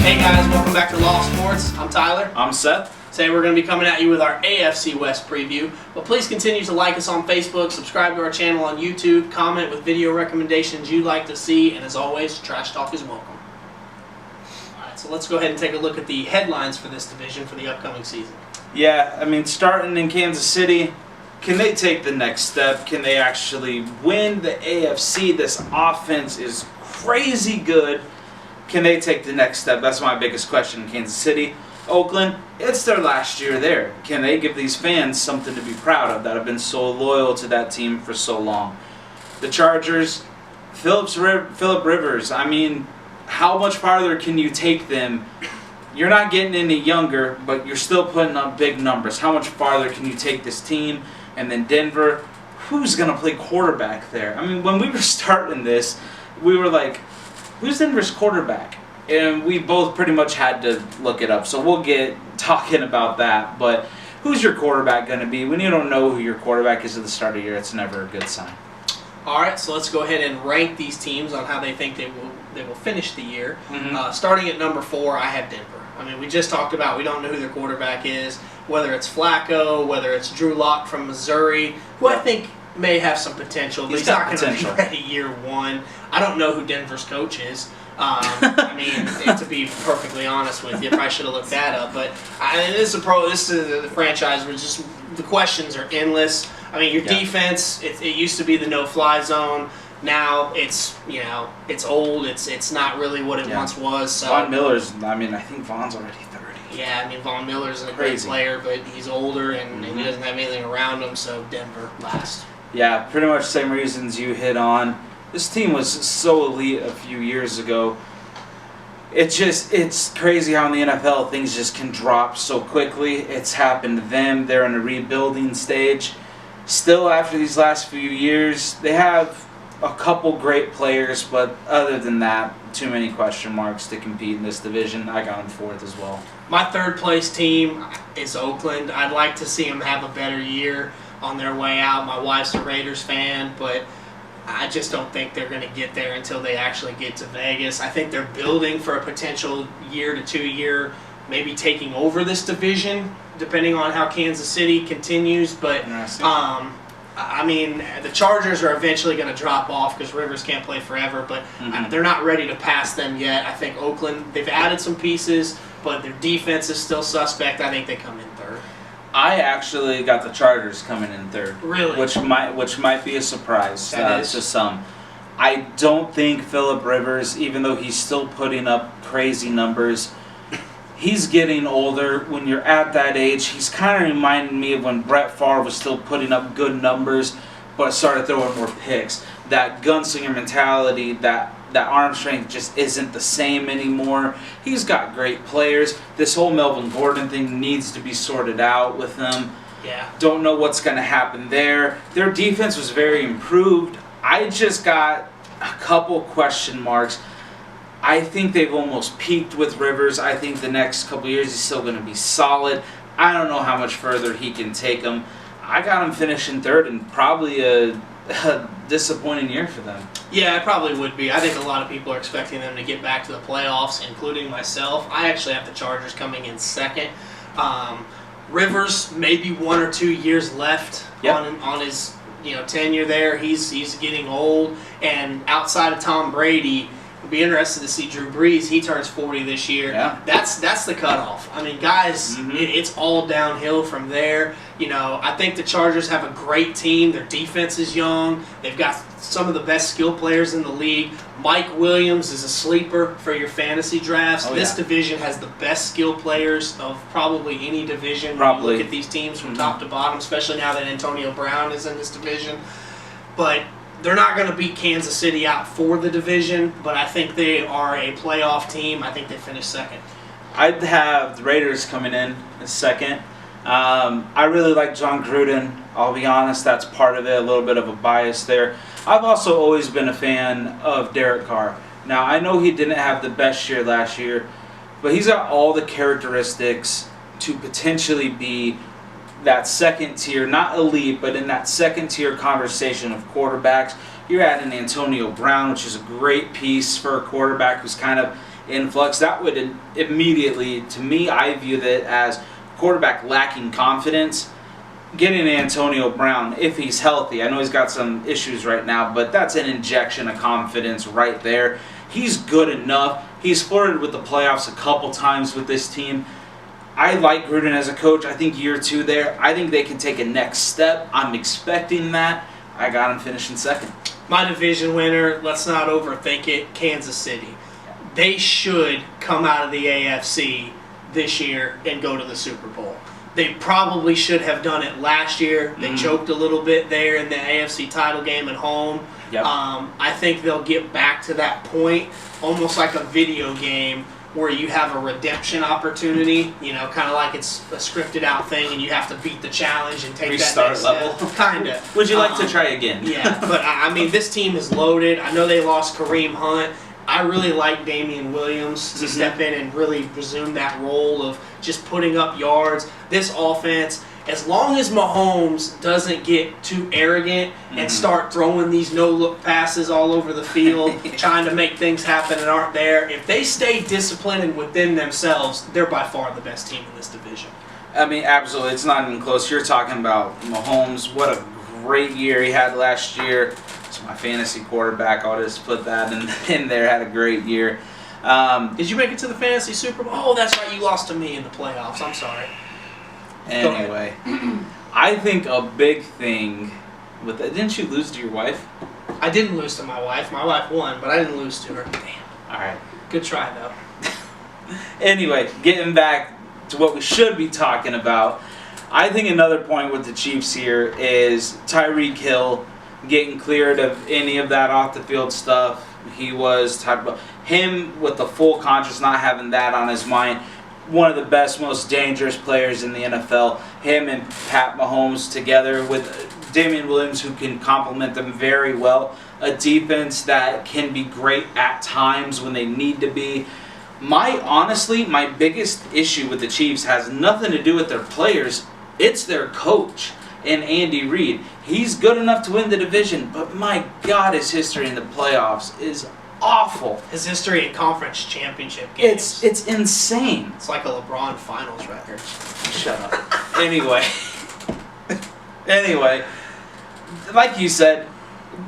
Hey guys, welcome back to Loft Sports. I'm Tyler. I'm Seth. Today we're going to be coming at you with our AFC West preview. But please continue to like us on Facebook, subscribe to our channel on YouTube, comment with video recommendations you'd like to see, and as always, trash talk is welcome. Alright, so let's go ahead and take a look at the headlines for this division for the upcoming season. Yeah, I mean, starting in Kansas City, can they take the next step? Can they actually win the AFC? This offense is crazy good. Can they take the next step? That's my biggest question in Kansas City. Oakland, it's their last year there. Can they give these fans something to be proud of that have been so loyal to that team for so long? The Chargers, Phillip Rivers, I mean, how much farther can you take them? You're not getting any younger, but you're still putting up big numbers. How much farther can you take this team? And then Denver, who's going to play quarterback there? I mean, when we were starting this, we were like, who's Denver's quarterback? And we both pretty much had to look it up. So we'll get talking about that. But who's your quarterback going to be? When you don't know who your quarterback is at the start of the year, it's never a good sign. All right, so let's go ahead and rank these teams on how they think they will finish the year. Starting at number 4, I have Denver. I mean, we just talked about we don't know who their quarterback is, whether it's Flacco, whether it's Drew Lock from Missouri, who I think may have some potential, but he's not going to be ready year one. I don't know who Denver's coach is. I mean, to be perfectly honest with you, I probably should have looked that up. But this is a franchise where just the questions are endless. I mean, your defense, it used to be the no-fly zone. Now it's old. It's not really what it once was. So Von Miller's. I mean, I think Von's already 30. Yeah, I mean, Von Miller's a great player, but he's older and he doesn't have anything around him. So Denver last. Yeah, pretty much the same reasons you hit on. This team was so elite a few years ago. It's crazy how in the NFL things just can drop so quickly. It's happened to them. They're in a rebuilding stage. Still, after these last few years, they have a couple great players, but other than that, too many question marks to compete in this division. I got them 4th as well. My 3rd place team is Oakland. I'd like to see them have a better year on their way out. My wife's a Raiders fan, but I just don't think they're going to get there until they actually get to Vegas. I think they're building for a potential year to 2 year, maybe taking over this division, depending on how Kansas City continues. But I mean, the Chargers are eventually going to drop off because Rivers can't play forever, but they're not ready to pass them yet. I think Oakland, they've added some pieces, but their defense is still suspect. I think they come in 3rd. I actually got the Chargers coming in 3rd. Really? Which might be a surprise to some. I don't think Phillip Rivers, even though he's still putting up crazy numbers, he's getting older. When you're at that age, he's kind of reminding me of when Brett Favre was still putting up good numbers, but started throwing more picks. That gunslinger mentality, that arm strength just isn't the same anymore. He's got great players. This whole Melvin Gordon thing needs to be sorted out with them. Yeah. Don't know what's going to happen there. Their defense was very improved. I just got a couple question marks. I think they've almost peaked with Rivers. I think the next couple years he's still going to be solid. I don't know how much further he can take them. I got him finishing 3rd and probably a disappointing year for them. Yeah, it probably would be. I think a lot of people are expecting them to get back to the playoffs, including myself. I actually have the Chargers coming in 2nd. Rivers, maybe 1 or 2 years left on his tenure there. He's getting old, and outside of Tom Brady, it'll be interested to see Drew Brees. He turns 40 this year. Yeah. That's the cutoff. I mean, guys, it's all downhill from there. I think the Chargers have a great team. Their defense is young. They've got some of the best skill players in the league. Mike Williams is a sleeper for your fantasy drafts. This division has the best skill players of probably any division. When you look at these teams from top to bottom, especially now that Antonio Brown is in this division. But they're not going to beat Kansas City out for the division, but I think they are a playoff team. I think they finished 2nd. I'd have the Raiders coming in 2nd. I really like John Gruden. I'll be honest, that's part of it, a little bit of a bias there. I've also always been a fan of Derek Carr. Now, I know he didn't have the best year last year, but he's got all the characteristics to potentially be that second tier, not elite, but in that second tier conversation of quarterbacks. You're adding Antonio Brown, which is a great piece for a quarterback who's kind of influx. That would immediately, to me, I view that as quarterback lacking confidence. Getting Antonio Brown, if he's healthy, I know he's got some issues right now, but that's an injection of confidence right there. He's good enough. He's flirted with the playoffs a couple times with this team. I like Gruden as a coach. I think year 2 there, I think they can take a next step. I'm expecting that. I got him finishing second. My division winner, let's not overthink it, Kansas City. They should come out of the AFC this year and go to the Super Bowl. They probably should have done it last year. They choked a little bit there in the AFC title game at home. Yep. I think they'll get back to that point, almost like a video game where you have a redemption opportunity, kind of like it's a scripted out thing and you have to beat the challenge and take Restart that next level. step. Kind of. Would you like to try again? Yeah, but I mean, this team is loaded. I know they lost Kareem Hunt. I really like Damian Williams to step in and really resume that role of just putting up yards. This offense, as long as Mahomes doesn't get too arrogant and start throwing these no-look passes all over the field, trying to make things happen that aren't there, if they stay disciplined and within themselves, they're by far the best team in this division. I mean, absolutely. It's not even close. You're talking about Mahomes. What a great year he had last year. It's my fantasy quarterback. I'll just put that in there. Had a great year. Did you make it to the fantasy Super Bowl? Oh, that's right. You lost to me in the playoffs. I'm sorry. Anyway, I think a big thing with that. Didn't you lose to your wife? I didn't lose to my wife. My wife won, but I didn't lose to her. Damn. All right. Good try, though. Anyway, getting back to what we should be talking about, I think another point with the Chiefs here is Tyreek Hill getting cleared of any of that off the field stuff. He was talking about him with the full conscious, not having that on his mind. One of the best, most dangerous players in the NFL. Him and Pat Mahomes together with Damian Williams, who can complement them very well. A defense that can be great at times when they need to be. My biggest issue with the Chiefs has nothing to do with their players. It's their coach and Andy Reid. He's good enough to win the division, but my God, his history in the playoffs is awful. His history in conference championship games. It's insane. It's like a LeBron Finals record. Shut up. Anyway, like you said,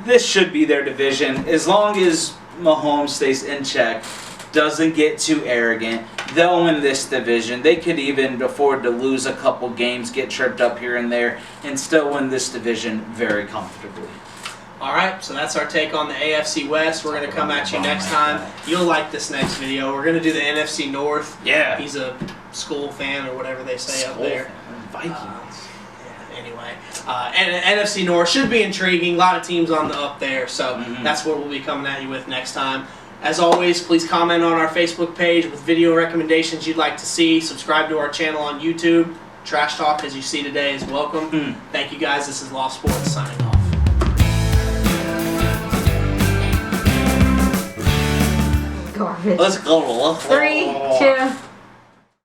this should be their division. As long as Mahomes stays in check, doesn't get too arrogant, they'll win this division. They could even afford to lose a couple games, get tripped up here and there, and still win this division very comfortably. All right, so that's our take on the AFC West. We're going to come at you next time. You'll like this next video. We're going to do the NFC North. Yeah. He's a school fan or whatever they say up there. Vikings. Anyway, and NFC North should be intriguing. A lot of teams on the up there, so that's what we'll be coming at you with next time. As always, please comment on our Facebook page with video recommendations you'd like to see. Subscribe to our channel on YouTube. Trash talk, as you see today, is welcome. Thank you guys. This is Loft Sports signing off. Garbage. Let's go. 3, 2.